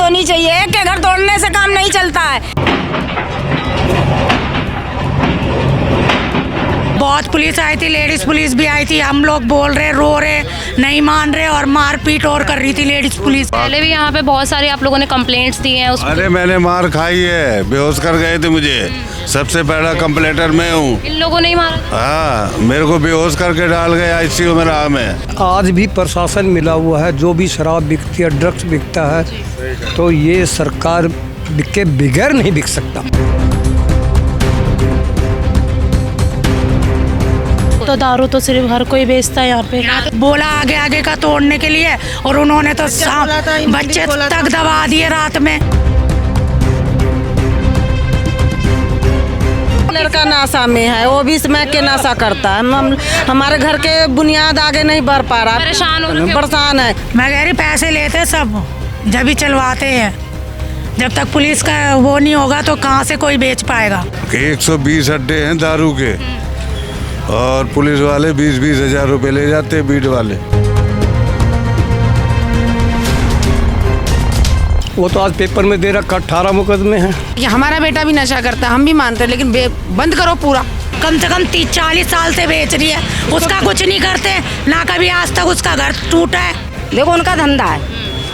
होनी चाहिए। एक के घर तोड़ने से काम नहीं चलता है। बहुत पुलिस आई थी, लेडीज पुलिस भी आई थी। हम लोग बोल रहे, रो रहे, नहीं मान रहे और मारपीट और कर रही थी लेडीज पुलिस। पहले भी यहाँ पे बहुत सारे आप लोगों ने कंप्लेंट्स दी हैं अरे मैंने मार खाई है, बेहोश कर गए थे मुझे। सबसे पहला कंप्लेंटर मैं हूँ। इन लोगों ने ही मारा? हाँ, मेरे को बेहोश करके डाल गए आईसीयू में रहा मैं। आज भी प्रशासन मिला हुआ है, जो भी शराब बिकती है, ड्रग्स बिकता है, तो ये सरकार के बगैर नहीं बिक सकता। तो दारू तो सिर्फ हर कोई बेचता है यहाँ पे। बोला आगे आगे का तोड़ने के लिए और उन्होंने तो बच्चे तक दबा दिए रात में। लड़का नशा में है, वो भी स्मैक के नशा करता है। हमारे घर के बुनियाद आगे नहीं बढ़ पा रहा, परेशान है। मैं कह रही पैसे लेते सब जब भी चलवाते हैं, जब तक पुलिस का वो नहीं होगा तो कहाँ से कोई बेच पाएगा। 120 अड्डे हैं दारू के और पुलिस वाले 20-20 हजार रुपए ले जाते हैं, बीट वाले। वो तो आज पेपर में दे रखा 18 मुकदमे हैं। ये हमारा बेटा भी नशा करता है, हम भी मानते हैं, लेकिन बंद करो पूरा। कम से कम 30-40 साल से बेच रही है, उसका कुछ नहीं करते ना। कभी आज तक उसका घर टूटा है। देखो उनका धंधा है,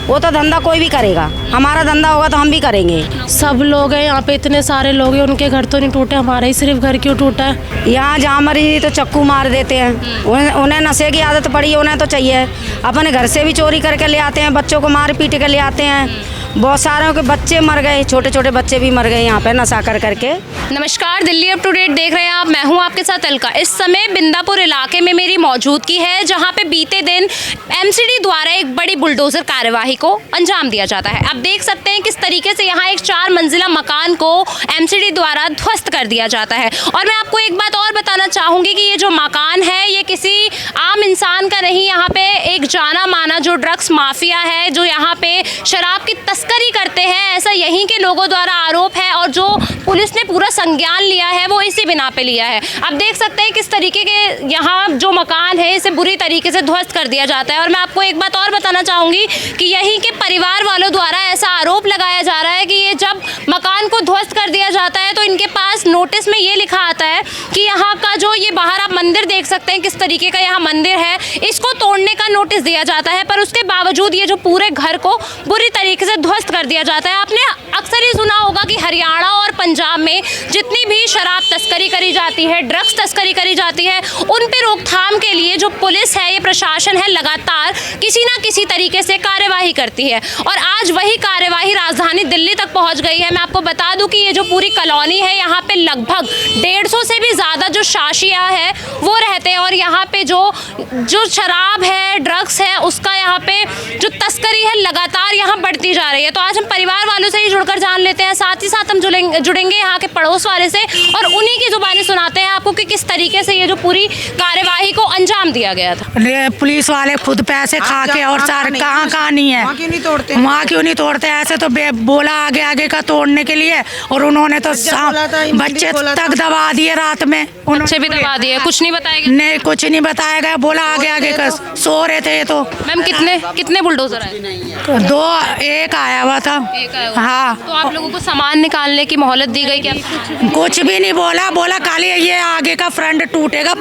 वो तो धंधा कोई भी करेगा। हमारा धंधा होगा तो हम भी करेंगे। सब लोग हैं यहाँ पे, इतने सारे लोग हैं, उनके घर तो नहीं टूटे, हमारा ही सिर्फ घर क्यों टूटा है। यहाँ जहाँ मरी तो चक्कू मार देते हैं। उन्हें नशे की आदत पड़ी है, उन्हें तो चाहिए। अपने घर से भी चोरी करके ले आते हैं, बच्चों को मार पीट के ले आते हैं। बहुत सारों के बच्चे मर गए, छोटे छोटे बच्चे भी मर गए यहाँ पे नशा कर करके। नमस्कार, दिल्ली अप टू डेट देख रहे हैं आप। मैं हूं आपके साथ अलका। इस समय बिंदापुर इलाके में मेरी मौजूदगी है, जहां पे बीते दिन एमसीडी द्वारा एक बड़ी बुलडोजर कार्यवाही को अंजाम दिया जाता है। आप देख सकते हैं किस तरीके से यहां एक 4 मंजिला मकान को एमसीडी द्वारा ध्वस्त कर दिया जाता है। और मैं आपको एक बात और बताना चाहूँगी कि ये जो मकान है ये किसी आम इंसान का नहीं। यहाँ पे एक जाना माना जो ड्रग्स माफिया है, जो यहाँ पे शराब की तस्करी करते हैं, ऐसा यहीं के लोगों द्वारा आरोप है। और जो पुलिस ने पूरा संज्ञान लिया है वो इसी बिना पे लिया है। आप देख सकते हैं किस तरीके के यहाँ जो मकान है इसे बुरी तरीके से ध्वस्त कर दिया जाता है। और मैं आपको एक बात और बताना चाहूँगी कि यहीं के परिवार वालों द्वारा ऐसा आरोप लगाया जा रहा है कि ये जब मकान को ध्वस्त कर दिया जाता है तो इनके पास नोटिस में ये लिखा आता है कि यहाँ का जो ये बाहर आप मंदिर देख सकते हैं किस तरीके का यहाँ मंदिर है, इसको तोड़ने का नोटिस दिया जाता है। पर उसके बावजूद ये जो पूरे घर को बुरी तरीके से ध्वस्त कर दिया जाता है। आपने अक्सर ही सुना होगा कि हरियाणा और पंजाब में जितनी भी शराब तस्करी करी जाती है, ड्रग्स तस्करी करी जाती है, उन पे रोकथाम के लिए जो पुलिस है, ये प्रशासन है, लगातार किसी ना किसी तरीके से कार्यवाही करती है। और आज वही कार्यवाही राजधानी दिल्ली तक पहुंच गई है। मैं आपको बता दूं कि ये जो पूरी कॉलोनी है यहाँ पे लगभग 150 से भी ज़्यादा जो शाशिया है वो रहते हैं। और यहाँ पे जो शराब है, ड्रग्स है, उसका यहाँ पे जो तस्करी है लगातार यहाँ बढ़ती जा रही है। तो आज हम परिवार वालों से ही जुड़कर जान लेते हैं, साथ ही साथ हम जुड़ेंगे यहाँ के पड़ोस वाले से और उन्हीं की जुबानी सुनाते हैं आपको कि किस तरीके से ये जो पूरी कार्यवाही को अंजाम दिया गया था। पुलिस वाले खुद पैसे खा के और सारे कहाँ नहीं है, वहाँ क्यों नहीं तोड़ते। ऐसे तो बोला आगे आगे का तोड़ने के लिए और उन्होंने तो बच्चे तक दबा दिए रात में। बच्चे भी दबा दिए, कुछ नहीं बताया गया? नहीं, कुछ नहीं बताया गया। बोला आगे आगे का, सो रहे थे। तो मैम कितने बुलडोजर आए? 2, 1 आया हुआ था। हाँ। तो आप लोगों को सामान निकालने की मोहलत दी गई क्या? कुछ भी नहीं बोला खाली ये आगे का फ्रंट टूटेगा,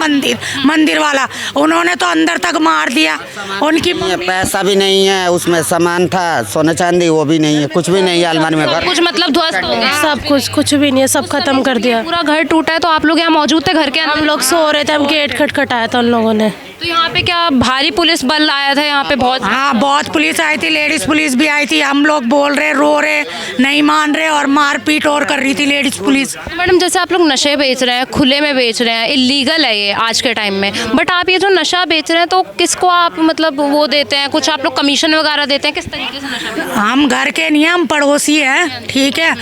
मंदिर वाला। उन्होंने तो अंदर तक मार दिया। उनकी पैसा भी नहीं है, उसमें सामान था, सोना चांदी, वो भी नहीं है, कुछ भी नहीं है अलमारी में। कुछ मतलब ध्वस्त हो गया? सब कुछ भी नहीं है, सब खत्म कर दिया। पूरा घर टूटा है। तो आप लोग यहाँ मौजूद थे घर के अंदर? हम लोग सो रहे थे, हम गेट खटखटाया था उन लोगों ने। तो यहाँ पे क्या भारी पुलिस बल आया था यहाँ पे? बहुत पुलिस आई थी, लेडीज पुलिस भी आई थी। हम लोग बोल रहे, रो रहे, नहीं मान रहे और मारपीट और कर रही थी लेडीज पुलिस। तो मैडम जैसे आप लोग नशे बेच रहे हैं, खुले में बेच रहे हैं, इलीगल है ये आज के टाइम में, बट आप ये जो नशा बेच रहे हैं तो किसको आप मतलब वो देते हैं? कुछ आप लोग कमीशन वगैरह देते हैं? किस तरीके से नशा बेचते हैं? हम घर के नहीं, हम पड़ोसी हैं, ठीक है।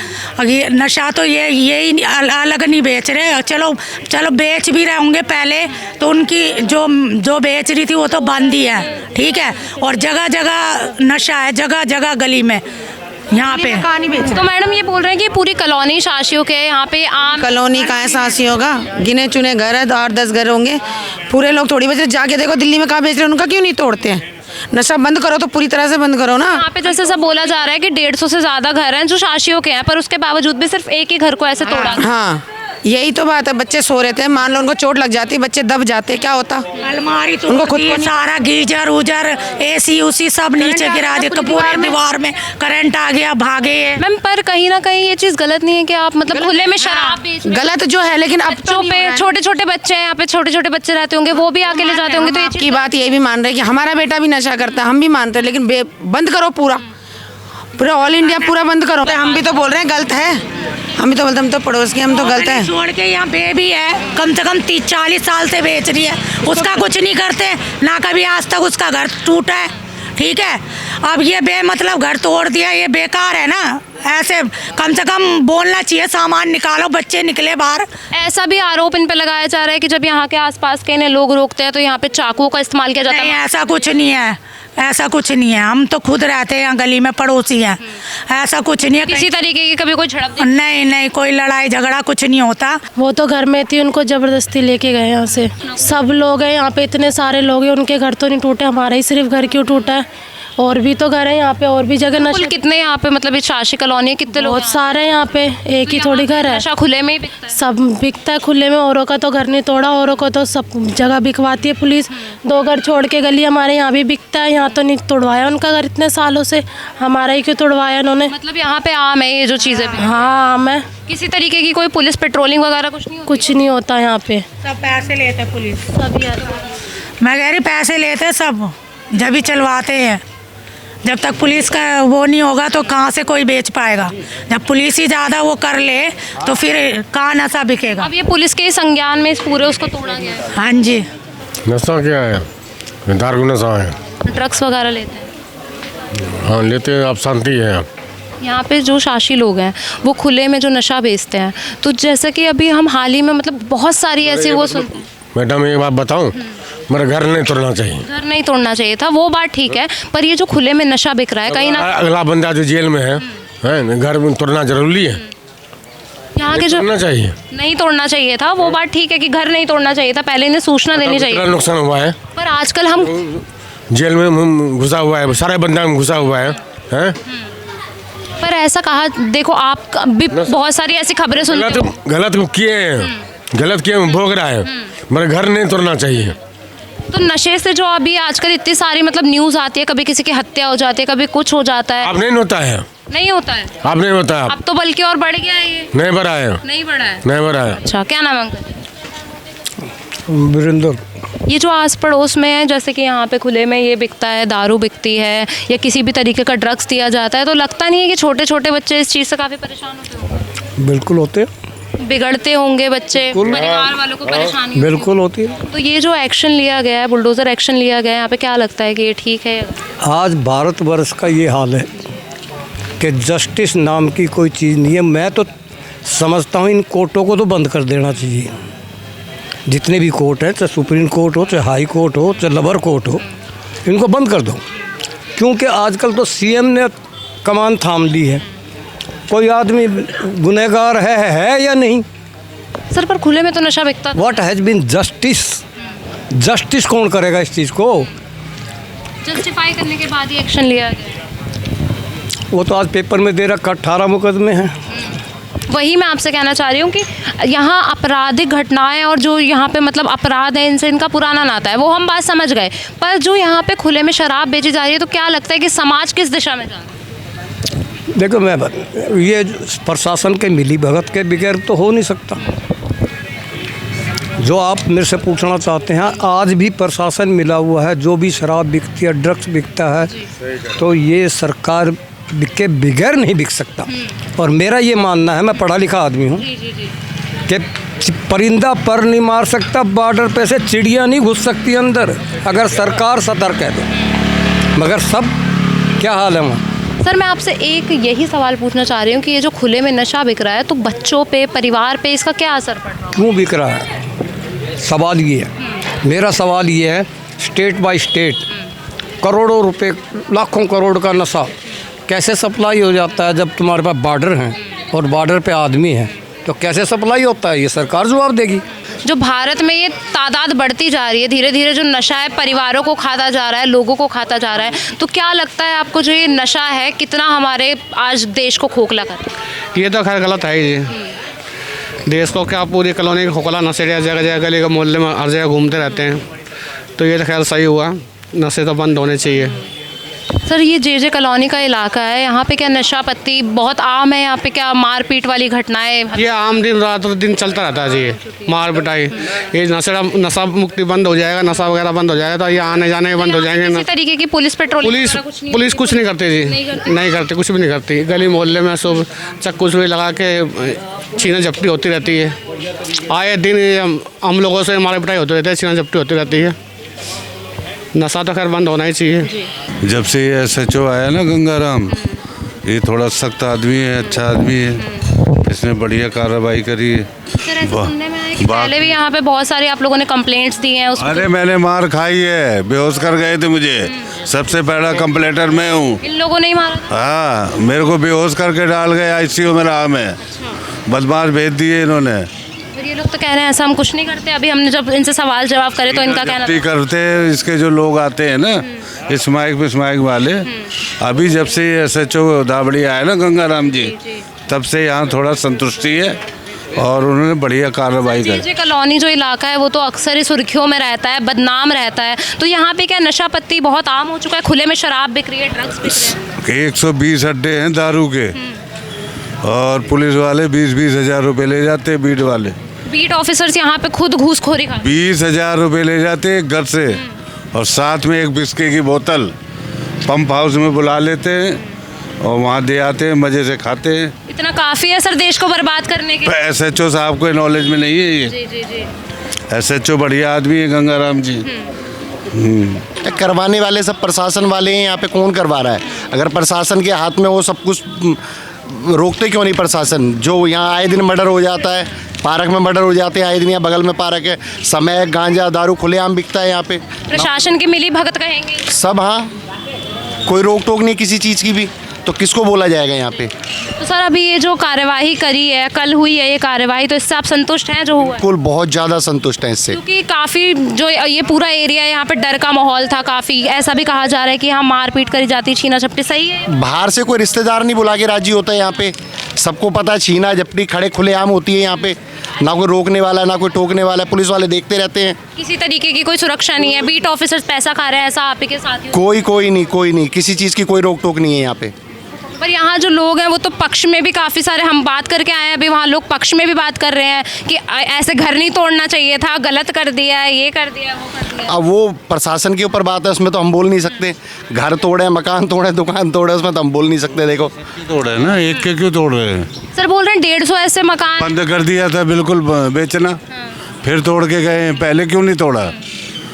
ये नशा तो यही अलग नहीं बेच रहे। चलो बेच भी रहे होंगे पहले तो उनकी जो बेच रही थी वो तो बंद ही है, ठीक है। और जगह जगह नशा है, जगह जगह गली में यहाँ पे। तो मैडम ये बोल रहे हैं कि पूरी कॉलोनी शाशियों के यहाँ पे आम कॉलोनी का ऐसा शासी होगा, गिने चुने घर है, 8-10 घर होंगे, पूरे लोग थोड़ी बजे जाके देखो दिल्ली में कहाँ बेच रहे हैं, उनका क्यों नहीं तोड़ते हैं? नशा बंद करो तो पूरी तरह से बंद करो ना। यहाँ पे जैसे सब बोला जा रहा है कि 150 से ज्यादा घर हैं जो शाशियों के हैं, पर उसके बावजूद भी सिर्फ एक ही घर को ऐसे तोड़ा गया। हाँ यही तो बात है, बच्चे सो रहे थे, मान लो उनको चोट लग जाती, बच्चे दब जाते, क्या होता? अलमारी तो उनको खुद को नहीं- सारा गीजर उजर एसी उसी सब नीचे गिरा दिया, तो पूरे दीवार में करंट आ गया, भागे ये। मैम पर कहीं ना कहीं ये चीज गलत नहीं है कि आप मतलब खुले में शराब बेच रहे हैं? गलत जो है, लेकिन अब बच्चों पे छोटे छोटे बच्चे हैं, यहाँ पे छोटे छोटे बच्चे रहते होंगे, वो भी आके ले जाते होंगे, तो ये की बात ये भी मान रहे हैं कि हमारा बेटा भी नशा करता है, हम भी मानते हैं, लेकिन बंद करो पूरा ऑल इंडिया पूरा बंद करो। हम भी तो बोल रहे हैं गलत है, हम भी तो बोलते हैं, हम तो पड़ोस के, हम तो गलत है। छोड़ के यहाँ बेबी है, कम से कम 30-40 साल से बेच रही है, उसका कुछ नहीं करते ना, कभी आज तक उसका घर टूटा है। ठीक है, अब ये मतलब घर तोड़ दिया, ये बेकार है ना। ऐसे कम से कम बोलना चाहिए, सामान निकालो, बच्चे निकले बाहर। ऐसा भी आरोप इन पे लगाया जा रहा है कि जब यहाँ के आसपास के इन्हें लोग रोकते हैं तो यहाँ पे चाकुओं का इस्तेमाल किया जाता नहीं, है। ऐसा कुछ नहीं है, ऐसा कुछ नहीं है, हम तो खुद रहते हैं यहाँ गली में, पड़ोसी हैं, ऐसा कुछ नहीं है। किसी तरीके की कभी कोई झड़प नहीं नहीं, कोई लड़ाई झगड़ा कुछ नहीं होता। वो तो घर में थी, उनको जबरदस्ती लेके गए यहाँ से। सब लोग हैं यहाँ पे, इतने सारे लोग हैं, उनके घर तो नहीं टूटे, हमारा ही सिर्फ घर क्यों टूटा है? और भी तो घर है यहाँ पे, और भी जगह कुल नशा। कितने यहाँ पे मतलब ये शाशी कॉलोनी है, कितने लोग? बहुत सारे हैं यहाँ पे, एक ही थोड़ी घर है। नशा खुले में ही बिकता है। सब बिकता है खुले में, औरों का तो घर नहीं तोड़ा, औरों को तो सब जगह बिकवाती है पुलिस। 2 घर छोड़ के गली हमारे यहाँ भी बिकता है, यहाँ तो नहीं तोड़वाया उनका घर इतने सालों से, हमारा ही क्यों तोड़वाया उन्होंने? मतलब यहाँ पे आम है ये जो चीजें भी। हाँ मैं किसी तरीके की कोई पुलिस पेट्रोलिंग वगैरह कुछ नहीं होती? कुछ नहीं होता यहाँ पे। सब पैसे लेते पुलिस, सब यार मैं कह रही पैसे लेते सब, जब भी चलवाते हैं। जब तक पुलिस का वो नहीं होगा तो कहाँ से कोई बेच पाएगा? जब पुलिस ही ज़्यादा वो कर ले तो फिर कहाँ नशा बिकेगा? अब ये पुलिस के संज्ञान में इस पूरे उसको तोड़ा गया है। हाँ जी, नशा क्या है? दारू नशा है। ड्रग्स वगैरह लेते हैं हाँ लेते हैं, आप शांति है। यहाँ पे जो शाशी लोग हैं वो खुले में जो नशा बेचते हैं, तो जैसा कि अभी हम हाल ही में मतलब बहुत सारी ऐसी वो सुनते हैं। मैडम एक बात बताऊं, मेरा घर नहीं तोड़ना चाहिए। घर नहीं तोड़ना चाहिए था, वो बात ठीक है, पर ये जो खुले में नशा बिक रहा है कहीं ना अगला बंदा जो जेल में है घर में तोड़ना जरूरी है। यहाँ के जो तोड़ना चाहिए, नहीं तोड़ना चाहिए था, वो बात ठीक है कि घर नहीं तोड़ना चाहिए था, पहले इन्हें सूचना देनी कितना चाहिए। नुकसान हुआ है, पर आजकल हम जेल में घुसा हुआ है, सारे बंदा में घुसा हुआ है। पर ऐसा कहा, देखो आप भी बहुत सारी ऐसी खबरें सुनते हो। गलत किए हैं, गलत किए भोग रहा है, मेरा घर नहीं तोड़ना चाहिए। तो नशे से जो अभी आजकल इतनी सारी मतलब न्यूज़ आती है, कभी किसी की हत्या हो जाती है, कभी कुछ हो जाता है। अब नहीं होता है, नहीं होता है, अब नहीं होता है, अब तो बल्कि और बढ़ गया है, ये नहीं बढ़ा है, नहीं बढ़ा है। नहीं बढ़ा है। अच्छा, क्या नाम है अंकल? वीरेंद्र। ये जो आस पड़ोस में है, जैसे कि यहाँ पे खुले में ये बिकता है, दारू बिकती है या किसी भी तरीके का ड्रग्स दिया जाता है, तो लगता नहीं है कि छोटे छोटे बच्चे इस चीज़ से काफ़ी परेशान होते होंगे? बिल्कुल होते, बिगड़ते होंगे बच्चे, परिवार वालों को परेशानी होती बिल्कुल होती है। है। तो ये जो एक्शन लिया गया है, बुलडोज़र एक्शन लिया गया है, यहाँ पे क्या लगता है कि ये ठीक है? आज भारतवर्ष का ये हाल है कि जस्टिस नाम की कोई चीज़ नहीं है। मैं तो समझता हूँ इन कोर्टों को तो बंद कर देना चाहिए, जितने भी कोर्ट हैं, चाहे सुप्रीम कोर्ट हो, चाहे हाई कोर्ट हो, चाहे लोअर कोर्ट हो, इनको बंद कर दो। क्योंकि आजकल तो सीएम ने कमान थाम ली है, कोई आदमी गुनहगार है या नहीं। सर पर खुले में तो नशा बिकता था। What has been justice? Justice कौन करेगा इस चीज़ को? जस्टिफाई करने के बाद ही एक्शन लिया गया। वो तो आज पेपर में दे रखा 18 मुकदमे हैं। वही मैं आपसे कहना चाह रही हूँ कि यहाँ आपराधिक घटनाएं और जो यहाँ पे मतलब अपराध है, इनसे इनका पुराना नाता है, वो हम बात समझ गए, पर जो यहाँ पे खुले में शराब बेची जा रही है, तो क्या लगता है कि समाज किस दिशा में जा रहा है? देखो ये प्रशासन के मिली भगत के बगैर तो हो नहीं सकता। जो आप मेरे से पूछना चाहते हैं, आज भी प्रशासन मिला हुआ है, जो भी शराब बिकती है, ड्रग्स बिकता है, तो ये सरकार के बगैर नहीं बिक सकता। और मेरा ये मानना है, मैं पढ़ा लिखा आदमी हूँ, कि परिंदा पर नहीं मार सकता, बॉर्डर पे से चिड़िया नहीं घुस सकती अंदर, अगर सरकार सतर्क है तो। मगर सब क्या हाल है वहाँ? सर मैं आपसे एक यही सवाल पूछना चाह रही हूँ कि ये जो खुले में नशा बिक रहा है, तो बच्चों पे, परिवार पे इसका क्या असर पड़ रहा है? क्यों बिक रहा है? सवाल ये है, मेरा सवाल ये है, स्टेट बाय स्टेट करोड़ों रुपए, लाखों करोड़ का नशा कैसे सप्लाई हो जाता है? जब तुम्हारे पास बॉर्डर हैं और बॉर्डर पे आदमी हैं, तो कैसे सप्लाई होता है? ये सरकार जवाब देगी। जो भारत में ये तादाद बढ़ती जा रही है धीरे धीरे, जो नशा है परिवारों को खाता जा रहा है, लोगों को खाता जा रहा है, तो क्या लगता है आपको जो ये नशा है कितना हमारे आज देश को खोखला कर रहा है? ये तो खैर गलत है ही जी। देश को क्या पूरी कॉलोनी का खोखला नशे जगह जगह गली के मोहल्ले में हर जगह घूमते रहते हैं, तो ये तो खैर सही हुआ, नशे तो बंद होने चाहिए। सर ये जे कॉलोनी का इलाका है, यहाँ पे क्या नशा पत्ती बहुत आम है? यहाँ पे क्या मारपीट वाली घटनाएं? ये आम दिन रात दिन चलता रहता है जी, ये मार पिटाई। ये नशा मुक्ति बंद हो जाएगा, नशा वगैरह बंद हो जाएगा तो ये आने जाने बंद हो जाएंगे। किसी तरीके की पुलिस पेट्रोलिंग पुलिस कुछ नहीं करती जी, नहीं करती, कुछ भी नहीं करती। गली मोहल्ले में सब चक्कू चुरी लगा के छीना झपटी होती रहती है। आए दिन हम लोगों से मार पिटाई होती रहती है, छीना झपटी होती रहती है। नशा तो खैर बंद होना ही चाहिए। जब से ये SHO आया ना गंगाराम, ये थोड़ा सख्त आदमी है, अच्छा आदमी है, इसने बढ़िया कार्रवाई करी है। सर ऐसा सुनने में आया कि पहले भी यहाँ पे बहुत सारे आप लोगों ने कंप्लेंट्स दी हैं उस अरे मैंने मार खाई है, बेहोश कर गए थे मुझे। सबसे पहला कंप्लेंटर मैं हूँ। इन लोगों ने ही मारा था? हाँ, मेरे को बेहोश करके डाल गए ICU में रहा मैं। बदमाश भेज दिए इन्होंने। फिर ये लोग तो कह रहे हैं ऐसा हम कुछ नहीं करते। अभी हमने जब इनसे सवाल जवाब करे तो इनका कहना था करते हैं। इसके जो लोग आते हैं ना स्माइक वाले, अभी जब से SHO दाबड़ी आया ना गंगाराम जी, तब से यहाँ थोड़ा संतुष्टि है और उन्होंने बढ़िया कार्रवाई की। जे कॉलोनी जो इलाका है वो तो अक्सर ही सुर्खियों में रहता है, बदनाम रहता है, तो यहाँ पे क्या नशा पत्ती बहुत आम हो चुका है? खुले में शराब बिक रही है, ड्रग्स बिक रहे हैं। 120 अड्डे हैं दारू के और पुलिस वाले 20-20 हज़ार रुपये ले जाते हैं। बीट वाले, बीट ऑफिसर्स यहाँ पे खुद घूसखोरी खा 20 हज़ार रुपये ले जाते हैं घर से और साथ में एक बिस्के की बोतल पंप हाउस में बुला लेते हैं और वहाँ दे आते हैं, मज़े से खाते हैं। इतना काफ़ी है सर देश को बर्बाद करने के? SHO साहब को नॉलेज में नहीं है ये। जी जी जी। SHO बढ़िया आदमी है गंगाराम जी। करवाने वाले सब प्रशासन वाले हैं, यहाँ पे कौन करवा रहा है? अगर प्रशासन के हाथ में वो सब कुछ, रोकते क्यों नहीं प्रशासन? जो यहाँ आए दिन मर्डर हो जाता है, पार्क में मर्डर हो जाते हैं आए दिन, यहाँ बगल में पार्क है, समय गांजा दारू खुलेआम बिकता है यहाँ पे। प्रशासन की मिली भगत कहेंगे सब, हाँ, कोई रोक टोक नहीं किसी चीज़ की भी, तो किसको बोला जाएगा यहाँ पे? तो सर अभी ये जो कार्यवाही करी है, कल हुई है ये कार्यवाही, तो इससे आप संतुष्ट हैं जो हुआ है? बिल्कुल, बहुत ज़्यादा संतुष्ट हैं इससे, क्योंकि काफ़ी जो ये पूरा एरिया है यहाँ पे डर का माहौल था काफ़ी। ऐसा भी कहा जा रहा है कि यहाँ मारपीट करी जाती, छीना झपटी। सही है? बाहर से कोई रिश्तेदार नहीं बुला के राजी होता है यहाँ पे, सबको पता है छीना झपटी खड़े खुलेआम होती है यहाँ पे, ना कोई रोकने वाला ना कोई टोकने वाला है, पुलिस वाले देखते रहते हैं। किसी तरीके की कोई सुरक्षा नहीं है, बीट ऑफिसर्स पैसा खा रहे हैं, ऐसा आप ही के साथ ही? कोई नहीं, किसी चीज़ की कोई रोक टोक नहीं है यहाँ पे। पर यहाँ जो लोग हैं वो तो पक्ष में भी काफ़ी सारे, हम बात करके आए हैं अभी, वहाँ लोग पक्ष में भी बात कर रहे हैं कि ऐसे घर नहीं तोड़ना चाहिए था, गलत कर दिया है, ये कर दिया, वो कर दिया। अब वो प्रशासन के ऊपर बात है, उसमें तो हम बोल नहीं सकते। घर तोड़े, मकान तोड़े, दुकान तोड़े, उसमें तो हम बोल नहीं सकते। देखो तोड़े ना, एक के क्यों तोड़ रहे हैं? सर बोल रहे हैं 150 ऐसे मकान बंद कर दिया था बिल्कुल बेचना, फिर तोड़ के गए, पहले क्यों नहीं तोड़ा?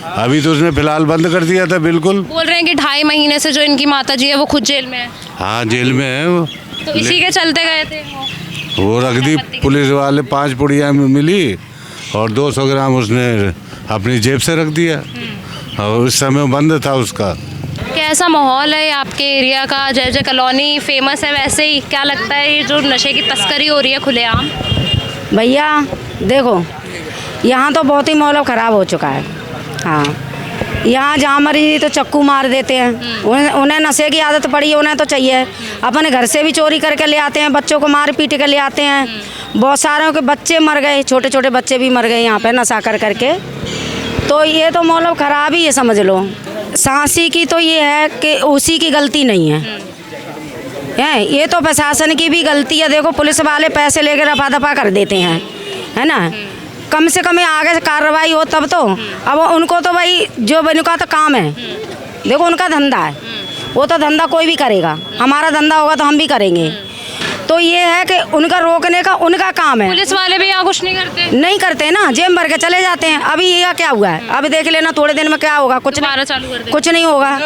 अभी तो उसने फिलहाल बंद कर दिया था बिल्कुल। बोल रहे हैं कि 2.5 महीने से जो इनकी माता जी है वो खुद जेल में है। हाँ, जेल में है वो। तो इसी के चलते गए थे वो रख दी पुलिस वाले, 5 पुड़िया मिली और 200 ग्राम उसने अपनी जेब से रख दिया और उस समय बंद था उसका। कैसा माहौल है आपके एरिया का? जे कॉलोनी फेमस है, वैसे ही क्या लगता है ये जो नशे की तस्करी हो रही है खुलेआम? भैया देखो, यहाँ तो बहुत ही माहौल ख़राब हो चुका है। हाँ, यहाँ जहाँ मरी तो चक्कू मार देते हैं। उन्हें नशे की आदत पड़ी है, उन्हें तो चाहिए। अपने घर से भी चोरी करके ले आते हैं, बच्चों को मार पीट के ले आते हैं। बहुत सारों के बच्चे मर गए, छोटे छोटे बच्चे भी मर गए यहाँ पे नशा कर करके। तो ये तो मतलब ख़राब ही है, समझ लो। सांसी की तो ये है कि उसी की गलती नहीं है, ये तो प्रशासन की भी गलती है। देखो पुलिस वाले पैसे लेकर रफा दफा कर देते हैं, है ना। कम से कम आगे से कार्रवाई हो तब तो। अब उनको तो भाई जो उनका तो काम है, देखो उनका धंधा है, वो तो धंधा कोई भी करेगा। हमारा धंधा होगा तो हम भी करेंगे। तो ये है कि उनका रोकने का उनका काम है। पुलिस वाले भी यहाँ कुछ नहीं करते ना, जेब भर के चले जाते हैं। अभी ये क्या हुआ है, अभी देख लेना थोड़े दिन में क्या होगा। कुछ नहीं होगा।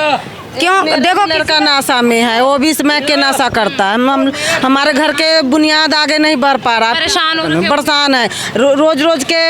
क्यों देखो लड़का नशा में है, वो भी स्मैक के नशा करता है। हमारे घर के बुनियाद आगे नहीं बढ़ पा रहा, परेशान है। रोज रोज के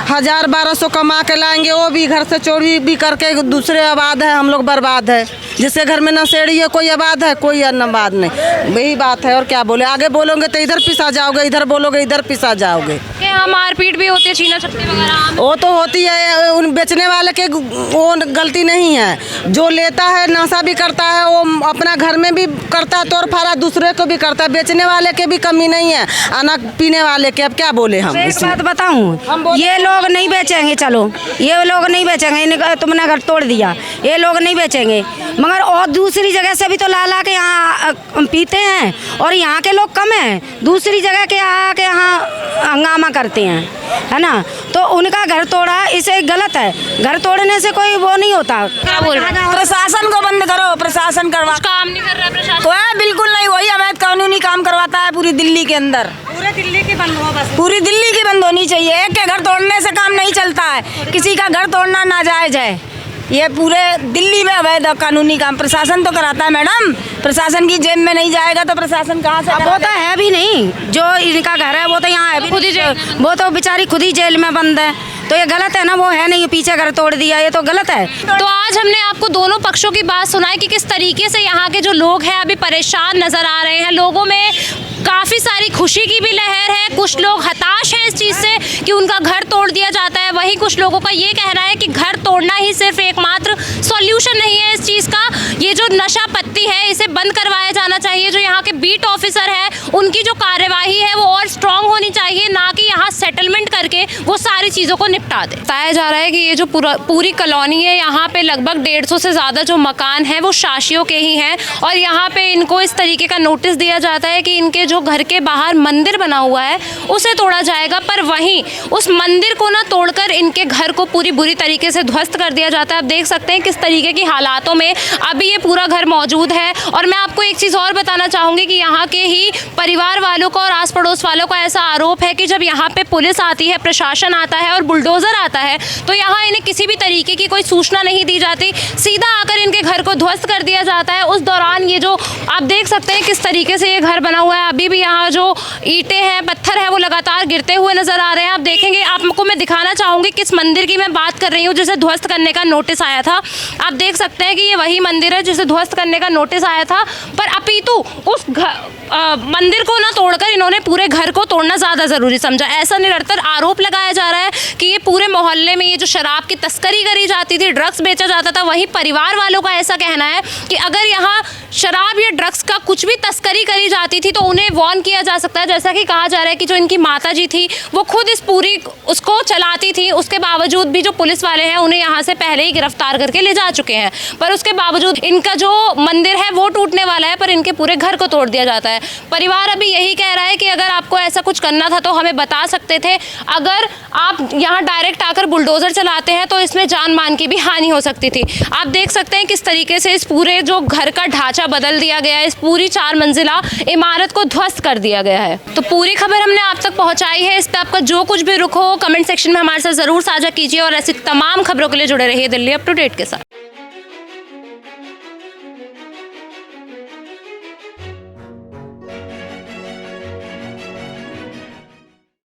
1000-1200 कमा के लाएंगे, वो भी घर से चोरी भी करके दूसरे आबाद है, हम लोग बर्बाद है। जिसके घर में नशेड़ी है कोई आबाद है, कोई आबाद नहीं, वही बात है। और क्या बोले, आगे बोलोगे तो इधर पिसा जाओगे, इधर बोलोगे इधर पिसा जाओगे। यहाँ मारपीट भी होती है, छीना झपटी वगैरह वो तो होती है, उन बेचने वाले के वो गलती नहीं है। जो लेता है नशा भी करता है, वो अपना घर में भी करता है, तोड़ फाड़ा दूसरे को भी करता है। बेचने वाले के भी कमी नहीं है, आना पीने वाले के। अब क्या बोले हम। एक बात बताऊं, ये लोग नहीं बेचेंगे, चलो ये लोग नहीं बेचेंगे, इनका तुमने घर तोड़ दिया, ये लोग नहीं बेचेंगे, मगर और दूसरी जगह से भी तो ला के यहाँ पीते हैं। और यहाँ के लोग कम हैं, दूसरी जगह के आके यहाँ हंगामा करते हैं, है ना। तो उनका घर तोड़ा, इसे गलत है। घर तोड़ने से कोई वो नहीं होता। क्या बोल रहे हैं? प्रशासन को बंद करो, प्रशासन करवा काम नहीं कर रहा प्रशासन। कोई बिल्कुल नहीं, वही अवैध कानूनी काम करवाता है पूरी दिल्ली के अंदर। पूरे दिल्ली की बंद हो, बस पूरी दिल्ली की बंद होनी चाहिए। एक के घर तोड़ने से काम नहीं चलता है, किसी का घर तोड़ना नाजायज है। ये पूरे दिल्ली में अवैध कानूनी काम प्रशासन तो कराता है मैडम। प्रशासन की जेब में नहीं जाएगा तो प्रशासन कहाँ से? वो तो है भी नहीं, जो इनका घर है वो तो यहाँ है भी, खुद ही जेल, वो तो बेचारी खुद ही जेल में बंद है। तो ये गलत है ना, वो है नहीं, पीछे घर तोड़ दिया, ये तो गलत है। तो आज हमने आपको दोनों पक्षों की बात सुनाई कि किस तरीके से यहाँ के जो लोग हैं अभी परेशान नजर आ रहे हैं। लोगों में काफ़ी सारी खुशी की भी लहर है, कुछ लोग हताश हैं इस चीज़ से कि उनका घर तोड़ दिया जाता है। वहीं कुछ लोगों का ये कहना है कि घर तोड़ना ही सिर्फ एकमात्र सॉल्यूशन नहीं है इस चीज़ का। ये जो नशा पत्ती है इसे बंद करवाया जाना चाहिए। जो यहाँ के बीट ऑफिसर है उनकी जो कार्यवाही है वो और स्ट्रांग होनी चाहिए, ना कि यहाँ सेटलमेंट करके वो सारी चीज़ों को निपटा दे। बताया जा रहा है कि ये जो पूरी कॉलोनी है, यहाँ पे लगभग 150 से ज़्यादा जो मकान हैं वो शासियों के ही हैं। और यहाँ पे इनको इस तरीके का नोटिस दिया जाता है कि इनके जो घर के बाहर मंदिर बना हुआ है उसे तोड़ा जाएगा, पर वहीं उस मंदिर को ना तोड़कर इनके घर को पूरी बुरी तरीके से ध्वस्त कर दिया जाता है। आप देख सकते हैं किस तरीके की हालातों में अभी ये पूरा घर मौजूद है। और मैं आपको एक चीज़ और बताना चाहूँगी कि यहाँ के ही परिवार वालों का और आस पड़ोस वालों का ऐसा आरोप है कि जब यहाँ पे पुलिस आती है, प्रशासन आता है और बुलडोज़र आता है तो यहाँ इन्हें किसी भी तरीके की कोई सूचना नहीं दी जाती, सीधा आकर इनके घर को ध्वस्त कर दिया जाता है। उस दौरान ये जो आप देख सकते हैं किस तरीके से ये घर बना हुआ है, अभी भी यहाँ जो ईंटें हैं, पत्थर है, वो लगातार गिरते हुए नजर आ रहे हैं। आप देखेंगे, आपको मैं दिखाना चाहूँगी किस मंदिर की मैं बात कर रही हूँ जिसे ध्वस्त करने का नोटिस आया था। आप देख सकते हैं कि ये वही मंदिर है जिसे ध्वस्त करने का नोटिस आया था, पर अपितु उस मंदिर को ना तोड़कर इन्होंने पूरे घर को तोड़ना ज़्यादा ज़रूरी समझा। ऐसा निरंतर आरोप लगाया जा रहा है कि ये पूरे मोहल्ले में ये जो शराब की तस्करी करी जाती थी, ड्रग्स बेचा जाता था, वहीं परिवार वालों का ऐसा कहना है कि अगर यहाँ शराब या ड्रग्स का कुछ भी तस्करी करी जाती थी तो उन्हें वार्न किया जा सकता है। जैसा कि कहा जा रहा है कि जो इनकी माता जी थी वो खुद इस पूरी उसको चलाती थी, उसके बावजूद भी जो पुलिस वाले हैं उन्हें यहाँ से पहले ही गिरफ्तार करके ले जा चुके हैं, पर उसके बावजूद इनका जो मंदिर है वो टूटने वाला है, पर इनके पूरे घर को तोड़ दिया जाता है। परिवार अभी यही कह रहा है कि अगर आपको ऐसा कुछ करना था तो हमें बता सकते थे, अगर आप यहाँ डायरेक्ट आकर बुलडोजर चलाते हैं तो इसमें जान मान की भी हानि हो सकती थी। आप देख सकते हैं किस तरीके से इस पूरे जो घर का ढांचा बदल दिया गया है, इस पूरी 4 मंजिला इमारत को ध्वस्त कर दिया गया है। तो पूरी खबर हमने आप तक पहुंचाई है। इस पर आपका जो कुछ भी रुख हो कमेंट सेक्शन में हमारे साथ जरूर साझा कीजिए और ऐसी तमाम खबरों के लिए जुड़े रहिए दिल्ली अप टू डेट के साथ।